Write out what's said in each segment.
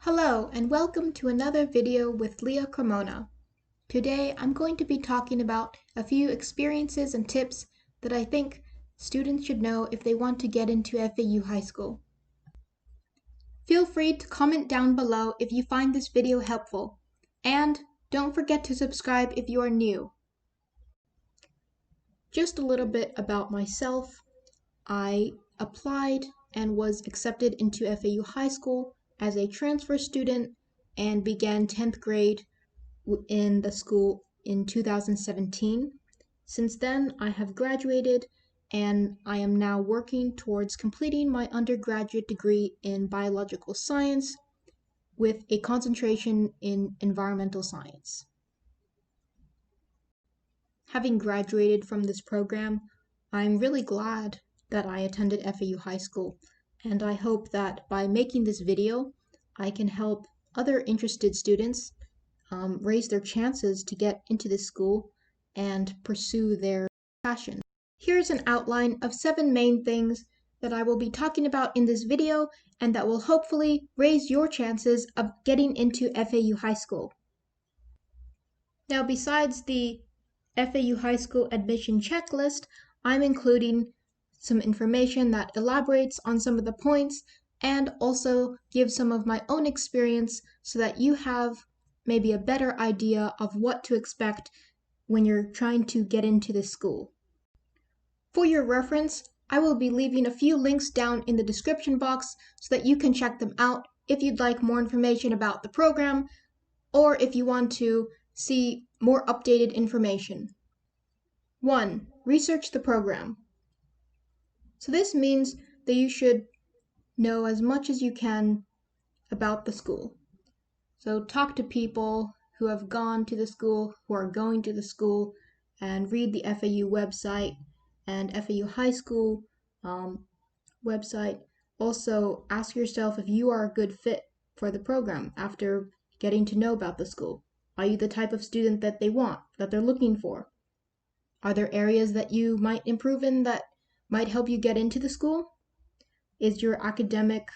Hello and welcome to another video with Leah Cremona. Today I'm going to be talking about a few experiences and tips that I think students should know if they want to get into FAU High School. Feel free to comment down below if you find this video helpful, and don't forget to subscribe if you are new. Just a little bit about myself. I applied and was accepted into FAU High School as a transfer student and began 10th grade in the school in 2017. Since then, I have graduated and I am now working towards completing my undergraduate degree in biological science with a concentration in environmental science. Having graduated from this program, I'm really glad that I attended FAU High School, and I hope that by making this video, I can help other interested students raise their chances to get into this school and pursue their passion. Here's an outline of 7 main things that I will be talking about in this video and that will hopefully raise your chances of getting into FAU High School. Now, besides the FAU High School admission checklist, I'm including some information that elaborates on some of the points and also gives some of my own experience so that you have maybe a better idea of what to expect when you're trying to get into this school. For your reference, I will be leaving a few links down in the description box so that you can check them out if you'd like more information about the program or if you want to see more updated information. 1. Research the program. So this means that you should know as much as you can about the school. So talk to people who have gone to the school, who are going to the school, and read the FAU website and FAU High School website. Also, ask yourself if you are a good fit for the program after getting to know about the school. Are you the type of student that they want, that they're looking for? Are there areas that you might improve in that might help you get into the school? Is your academic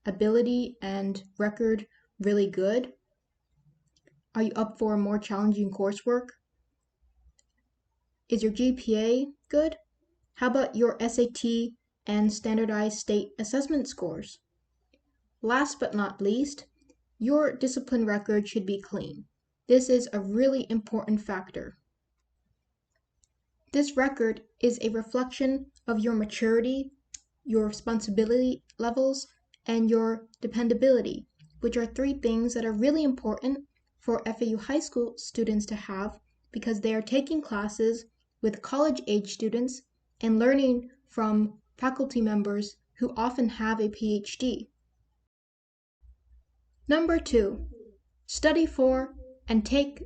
ability and record really good? Are you up for more challenging coursework? Is your GPA good? How about your SAT and standardized state assessment scores? Last but not least, your discipline record should be clean. This is a really important factor. This record is a reflection of your maturity, your responsibility levels, and your dependability, which are 3 things that are really important for FAU High School students to have because they are taking classes with college-age students and learning from faculty members who often have a PhD. Number 2, study for and take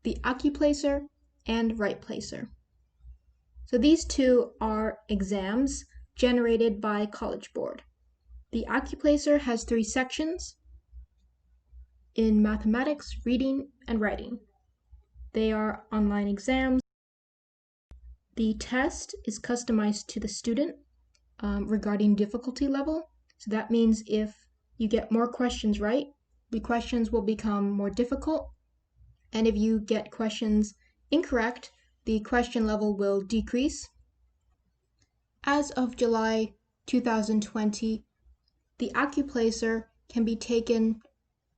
the Accuplacer and Right Placer. So these 2 are exams generated by College Board. The Accuplacer has 3 sections in mathematics, reading, and writing. They are online exams. The test is customized to the student regarding difficulty level. So that means if you get more questions right, the questions will become more difficult. And if you get questions incorrect, the question level will decrease. As of July 2020, the Accuplacer can be taken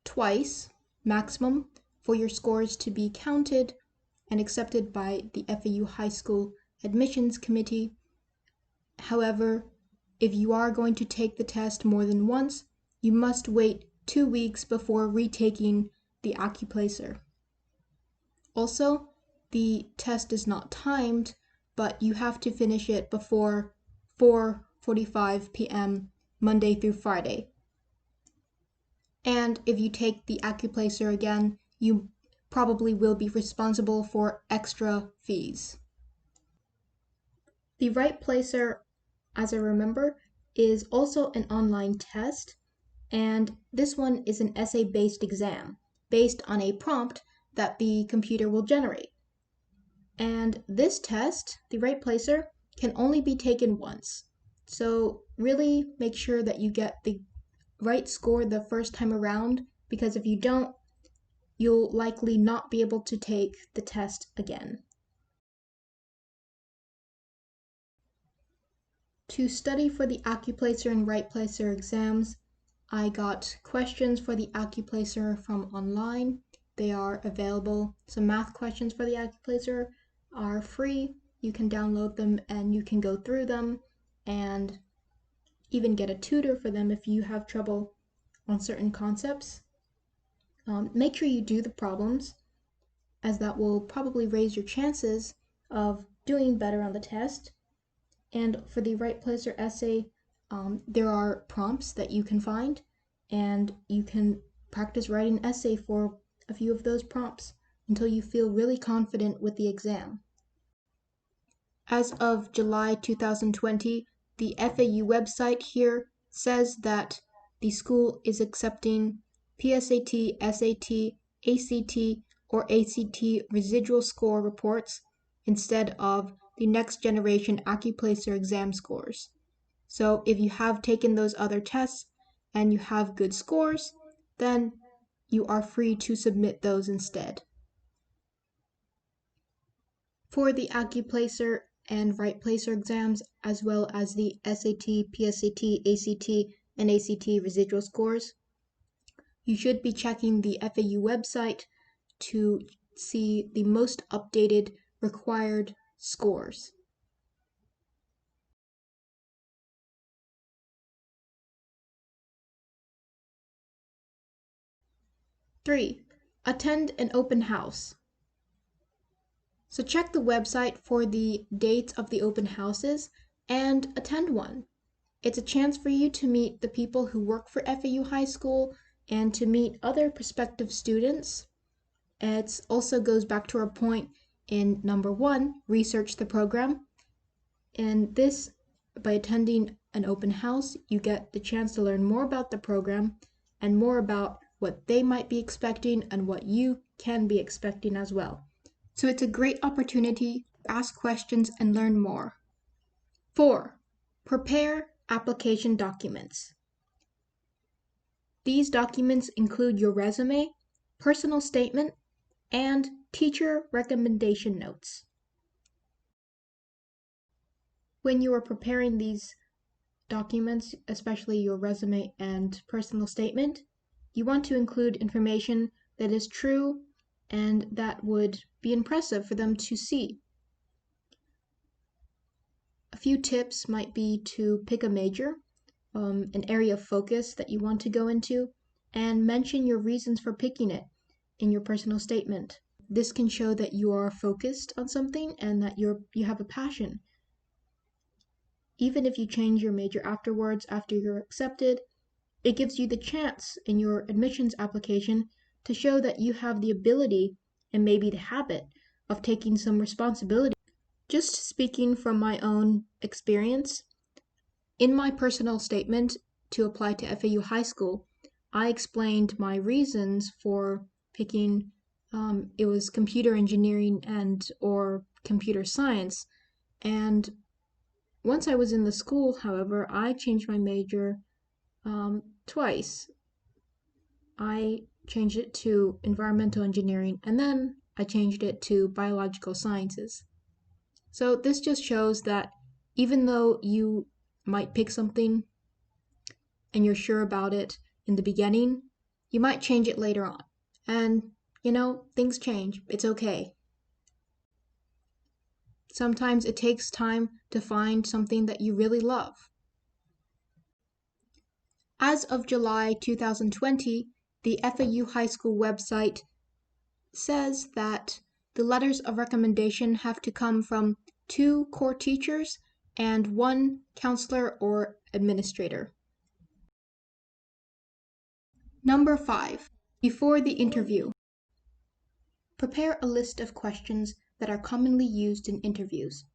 twice, maximum, for your scores to be counted and accepted by the FAU High School Admissions Committee. However, if you are going to take the test more than once, you must wait 2 weeks before retaking the Accuplacer. Also, the test is not timed, but you have to finish it before 4:45 p.m. Monday through Friday. And if you take the Accuplacer again, you probably will be responsible for extra fees. The Right Placer, as I remember, is also an online test, and this one is an essay-based exam based on a prompt that the computer will generate. And this test, the Right Placer, can only be taken once. So really make sure that you get the right score the first time around, because if you don't, you'll likely not be able to take the test again. To study for the AccuPlacer and RightPlacer exams, I got questions for the AccuPlacer from online. They are available. Some math questions for the AccuPlacer are free. You can download them and you can go through them and even get a tutor for them if you have trouble on certain concepts. Make sure you do the problems, as that will probably raise your chances of doing better on the test. And for the RightPlacer essay, there are prompts that you can find, and you can practice writing an essay for a few of those prompts until you feel really confident with the exam. As of July 2020, the FAU website here says that the school is accepting PSAT, SAT, ACT, or ACT residual score reports instead of the next generation AccuPlacer exam scores. So if you have taken those other tests and you have good scores, then you are free to submit those instead. For the AccuPlacer and RightPlacer exams, as well as the SAT, PSAT, ACT, and ACT residual scores, you should be checking the FAU website to see the most updated required scores. Three, attend an open house. So check the website for the dates of the open houses and attend one. It's a chance for you to meet the people who work for FAU High School and to meet other prospective students. It also goes back to our point in number 1, research the program. And this, by attending an open house, you get the chance to learn more about the program and more about what they might be expecting and what you can be expecting as well. So it's a great opportunity to ask questions and learn more. 4, prepare application documents. These documents include your resume, personal statement, and teacher recommendation notes. When you are preparing these documents, especially your resume and personal statement, you want to include information that is true and that would be impressive for them to see. A few tips might be to pick a major, an area of focus that you want to go into, and mention your reasons for picking it in your personal statement. This can show that you are focused on something and that you have a passion. Even if you change your major afterwards after you're accepted, it gives you the chance in your admissions application to show that you have the ability and maybe the habit of taking some responsibility. Just speaking from my own experience, in my personal statement to apply to FAU High School, I explained my reasons for picking it was computer engineering and or computer science. And once I was in the school, however, I changed my major twice. I changed it to environmental engineering, and then I changed it to biological sciences. So this just shows that even though you might pick something and you're sure about it in the beginning, you might change it later on. And, things change. It's okay. Sometimes it takes time to find something that you really love. As of July 2020, the FAU High School website says that the letters of recommendation have to come from 2 core teachers and 1 counselor or administrator. Number 5, before the interview. Prepare a list of questions that are commonly used in interviews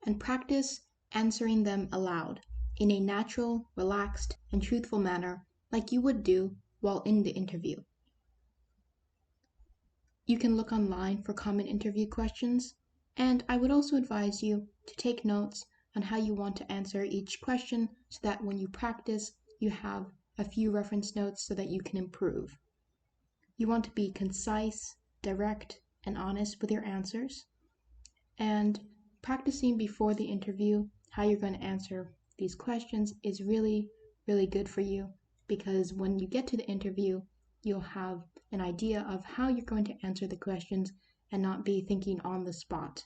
and practice answering them aloud in a natural, relaxed, and truthful manner like you would do while in the interview. You can look online for common interview questions, and I would also advise you to take notes on how you want to answer each question so that when you practice, you have a few reference notes so that you can improve. You want to be concise, direct, and honest with your answers. And practicing before the interview how you're going to answer these questions is really, really good for you, because when you get to the interview, you'll have an idea of how you're going to answer the questions and not be thinking on the spot.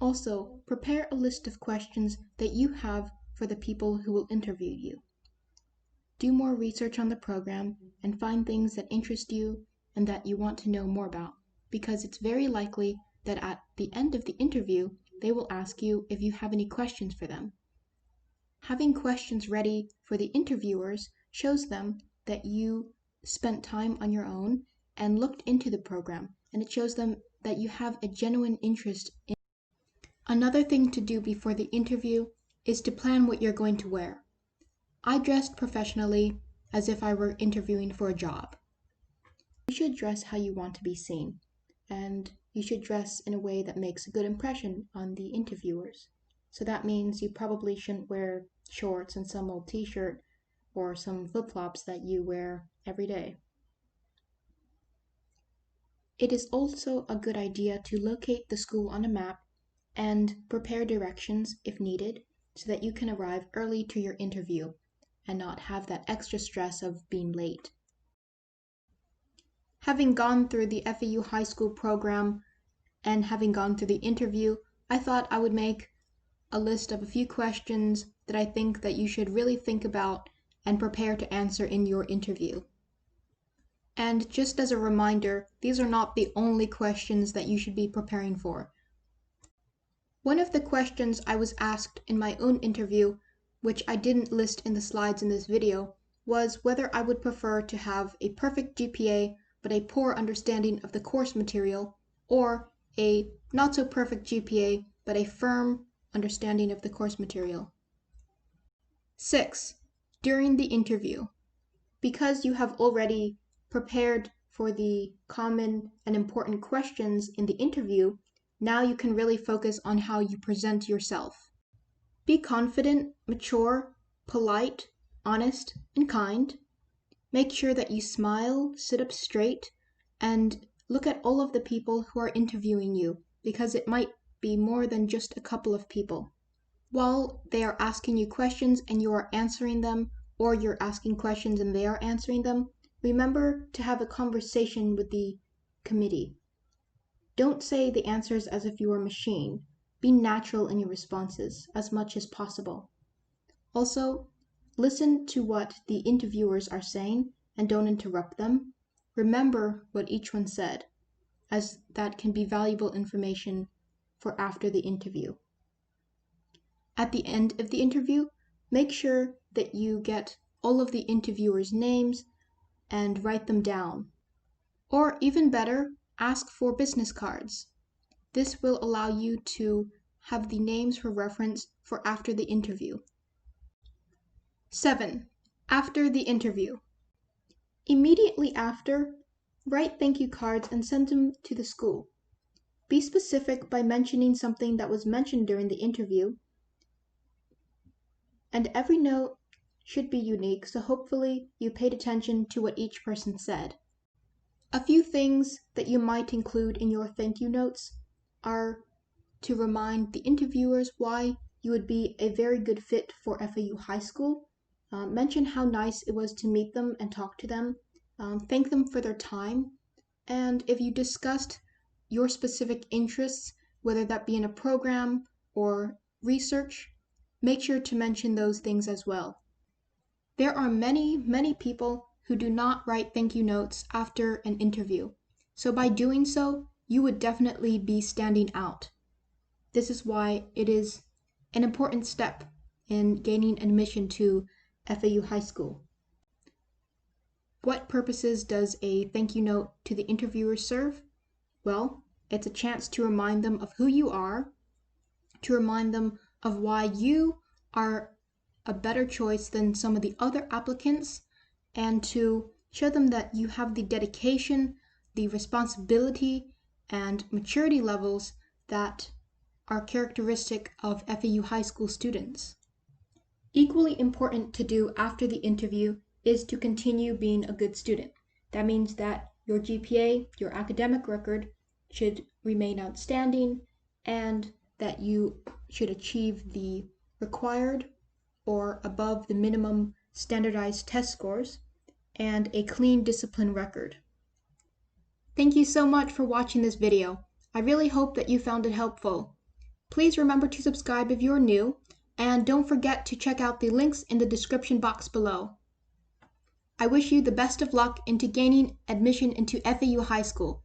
Also, prepare a list of questions that you have for the people who will interview you. Do more research on the program and find things that interest you and that you want to know more about, because it's very likely that at the end of the interview, they will ask you if you have any questions for them. Having questions ready for the interviewers shows them that you spent time on your own and looked into the program, and it shows them that you have a genuine interest in. Another thing to do before the interview is to plan what you're going to wear. I dressed professionally as if I were interviewing for a job. You should dress how you want to be seen, and you should dress in a way that makes a good impression on the interviewers. So that means you probably shouldn't wear shorts and some old t-shirt or some flip-flops that you wear every day. It is also a good idea to locate the school on a map and prepare directions if needed so that you can arrive early to your interview and not have that extra stress of being late. Having gone through the FAU High School program and having gone through the interview, I thought I would make a list of a few questions that I think that you should really think about and prepare to answer in your interview. And just as a reminder, these are not the only questions that you should be preparing for. One of the questions I was asked in my own interview, which I didn't list in the slides in this video, was whether I would prefer to have a perfect GPA but a poor understanding of the course material, or a not so perfect GPA but a firm understanding of the course material. 6. During the interview. Because you have already prepared for the common and important questions in the interview, now you can really focus on how you present yourself. Be confident, mature, polite, honest, and kind. Make sure that you smile, sit up straight, and look at all of the people who are interviewing you, because it might be more than just a couple of people. While they are asking you questions and you are answering them, or you're asking questions and they are answering them, remember to have a conversation with the committee. Don't say the answers as if you were a machine. Be natural in your responses as much as possible. Also, listen to what the interviewers are saying and don't interrupt them. Remember what each one said, as that can be valuable information for after the interview. At the end of the interview, make sure that you get all of the interviewers' names and write them down. Or even better, ask for business cards. This will allow you to have the names for reference for after the interview. 7. After the interview. Immediately after, write thank you cards and send them to the school. Be specific by mentioning something that was mentioned during the interview, and every note should be unique, so hopefully you paid attention to what each person said. A few things that you might include in your thank you notes are to remind the interviewers why you would be a very good fit for FAU High School. Mention how nice it was to meet them and talk to them. Thank them for their time. And if you discussed your specific interests, whether that be in a program or research, make sure to mention those things as well. There are many, many people who do not write thank you notes after an interview. So by doing so, you would definitely be standing out. This is why it is an important step in gaining admission to FAU High School. What purposes does a thank you note to the interviewer serve? Well, it's a chance to remind them of who you are, to remind them of why you are a better choice than some of the other applicants, and to show them that you have the dedication, the responsibility, and maturity levels that are characteristic of FAU High School students. Equally important to do after the interview is to continue being a good student. That means that your GPA, your academic record, should remain outstanding and that you should achieve the required or above the minimum standardized test scores and a clean discipline record. Thank you so much for watching this video. I really hope that you found it helpful. Please remember to subscribe if you're new, and don't forget to check out the links in the description box below. I wish you the best of luck into gaining admission into FAU High School.